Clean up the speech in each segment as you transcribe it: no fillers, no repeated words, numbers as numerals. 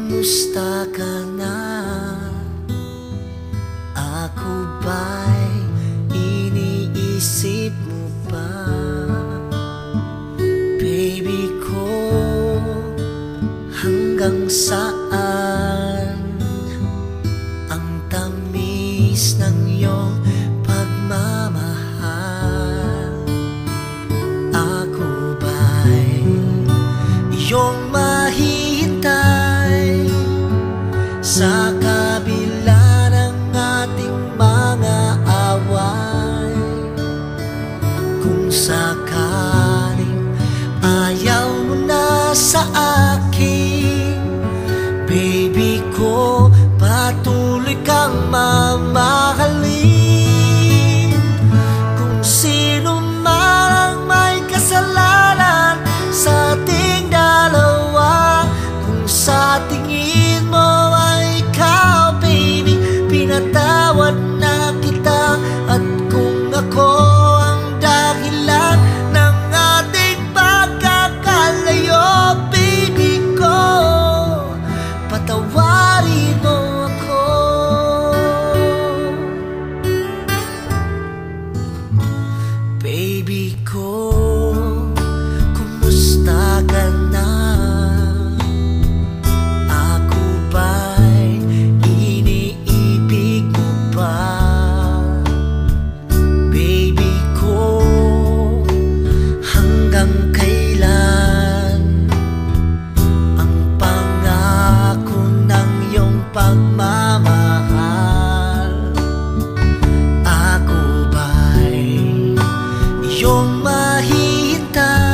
Kumusta ka na? Ako ba'y iniisip mo pa? Baby ko, hanggang saan ang tamis ng iyong pagmamahal? Ako ba'y iyong mahihintay sa kabila ng ating mga away? Kung sakaling ayaw mo na sa akin, baby ko, patuloy kang mamahalin. Kung sino man ang may kasalanan sa ating dalawa, kung sa tingin mo ay ikaw, baby, pinatawad na kita. At kung ako ang dahilan ng ating pagkakalayo, baby ko, patawarin mo ako. Baby ko, kumusta ka na? Ako ba'y iniibig mo pa? Baby ko, hanggang kailan ang pangako ng iyong pagmamahal? Ako ba'y iyong mahihintay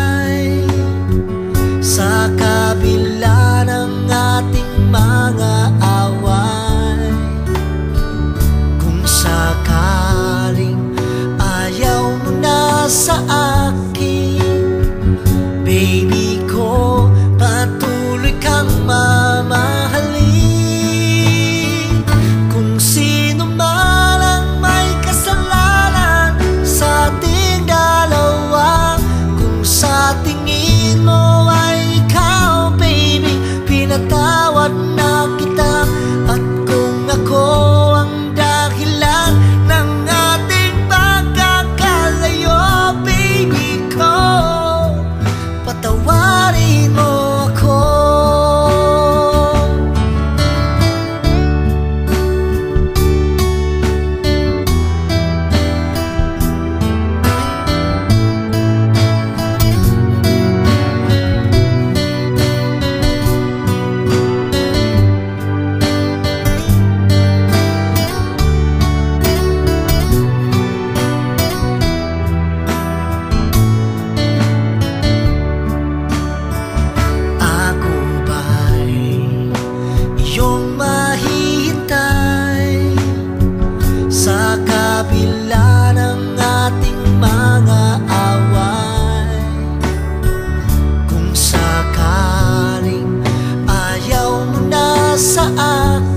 sa kabila ng ating mga away? Kung sakaling ayaw mo na sa akin, baby ko, patuloy kang mamahalin. Kung sino man ang may kasalanan sa ating dalawa, kung sa tingin mo ay ikaw, baby, pinatawad na kita. At kung ako ang dahilan ng ating pagkakalayo, baby ko, patawarin mo ako. Ako ba'y iyong mahihintay sa kabila ng ating mga away? Kung sakaling ayaw mo na sa akin,